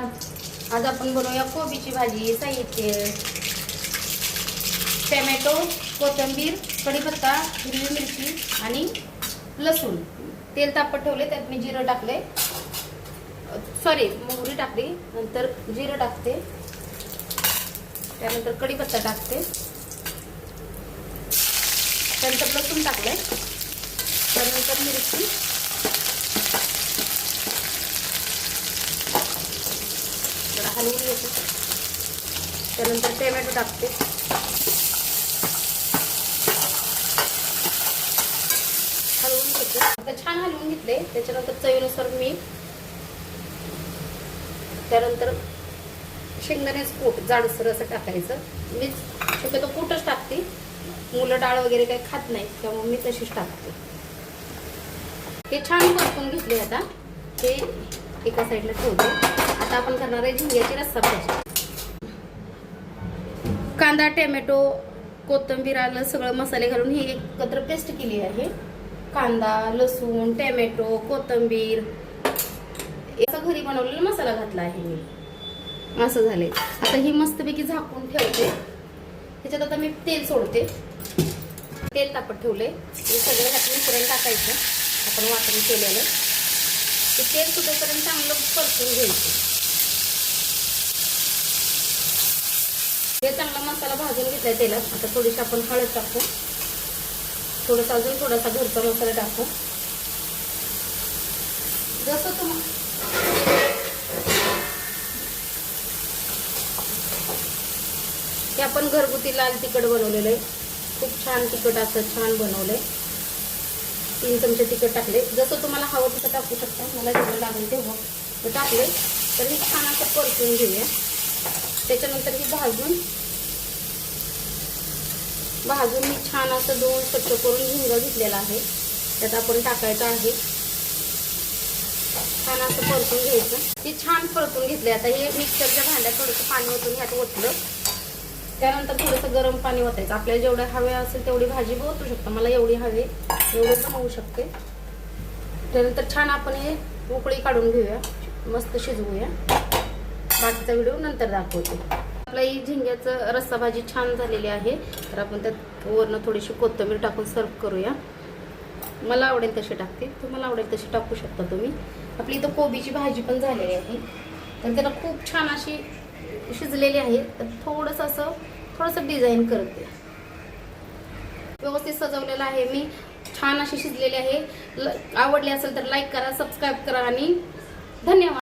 नमस्कार. आज आपण बनवूया कोबीची भाजी. साहित्य: टोमॅटो, कोथिंबीर, कढीपत्ता, हिरवी मिरची आणि लसूण. तेल तापत ठेवले, त्यात मी जिरं टाकले, मोहरी टाकली, नंतर जिरं टाकते, त्यानंतर कढीपत्ता टाकते, त्यानंतर लसूण टाकले, त्यानंतर मिरची, हलवून घेते, त्यानंतर टोमॅटो टाकते, हलवून घेते. आता छान हलवून घेतले. त्याच्यानंतर चवीनुसार मीठ, त्यानंतर शेंगदाण्याचं कूट जाडसर असं टाकायचं. मी शक्यतो कूटच टाकते, मुलं डाळ वगैरे काही खात नाही, त्यामुळे मी तशीच टाकते. हे छान परतून घेतले. आता हे एका साईडला ठेवते. आता आपण करणार आहे झिंग्याची रस्सा भाजी. कांदा, टोमॅटो, कोथिंबीर, आलं सगळं मसाले घालून ही एकत्र पेस्ट केली आहे. कांदा, लसूण, टोमॅटो, कोथिंबीर याचा घरी बनवलेला मसाला घातला आहे मी. असं झाले. आता ही मस्तपैकी झाकून ठेवते. त्याच्यात आता मी तेल सोडते. तेल तापत ठेवले. हे सगळं घातून पुरण टाकायचं आपण वाटण केलेलं. ते तेल सुटेपर्यंत चांगलं परतून घ्यायचं. हे चांगला मसाला भाजून घेतलाय तेलात. आता थोडीशी आपण हळद टाकू, थोडासा अजून थोडासा घरचा मसाला टाकू. जसं हे आपण घरगुती लाल तिखट बनवलेलं आहे. खूप छान तिखट असं छान बनवलंय. 3 चमचे तिखट टाकले. जसं तुम्हाला हवं तसं टाकू शकता. मला जेवढं लागेल तेव्हा ते टाकले. तर हे छान असं परतून घेऊया. त्याच्यानंतर ही भाजून मी छान असं धुवून स्वच्छ करून झिंगा घेतलेला आहे. त्यात आपण टाकायचं आहे. छान असं परतून घ्यायचं. हे छान परतून घेतले. आता हे मिक्सरच्या भांड्यात थोडंसं पाणी ओतून ह्यात ओतलं. त्यानंतर थोडंसं गरम पाणी ओतायचं. आपल्याला जेवढे हवे असेल तेवढी भाजी ओतू शकता. मला एवढी हवी एवढं पण होऊ शकते. त्यानंतर छान आपण हे उकळी काढून घेऊया, मस्त शिजवूया. बाकीचा व्हिडिओ नंतर दाखवते. आपला ही झिंग्याचं रस्सा भाजी छान झालेली आहे. तर आपण त्यात वरनं थोडीशी कोथिंबीर टाकून सर्व करूया. मला आवडेल तशी टाकते, तुम्हाला आवडेल तशी टाकू शकता तुम्ही. आपली इथं कोबीची भाजी पण झालेली आहे. तर त्याला खूप छान अशी शिजलेली आहे. तर थोडंसं डिझाईन करते. व्यवस्थित सजवलेलं आहे मी. छान अशी शिजलेली आहे. आवडली असेल तर लाईक करा, सबस्क्राईब करा आणि धन्यवाद.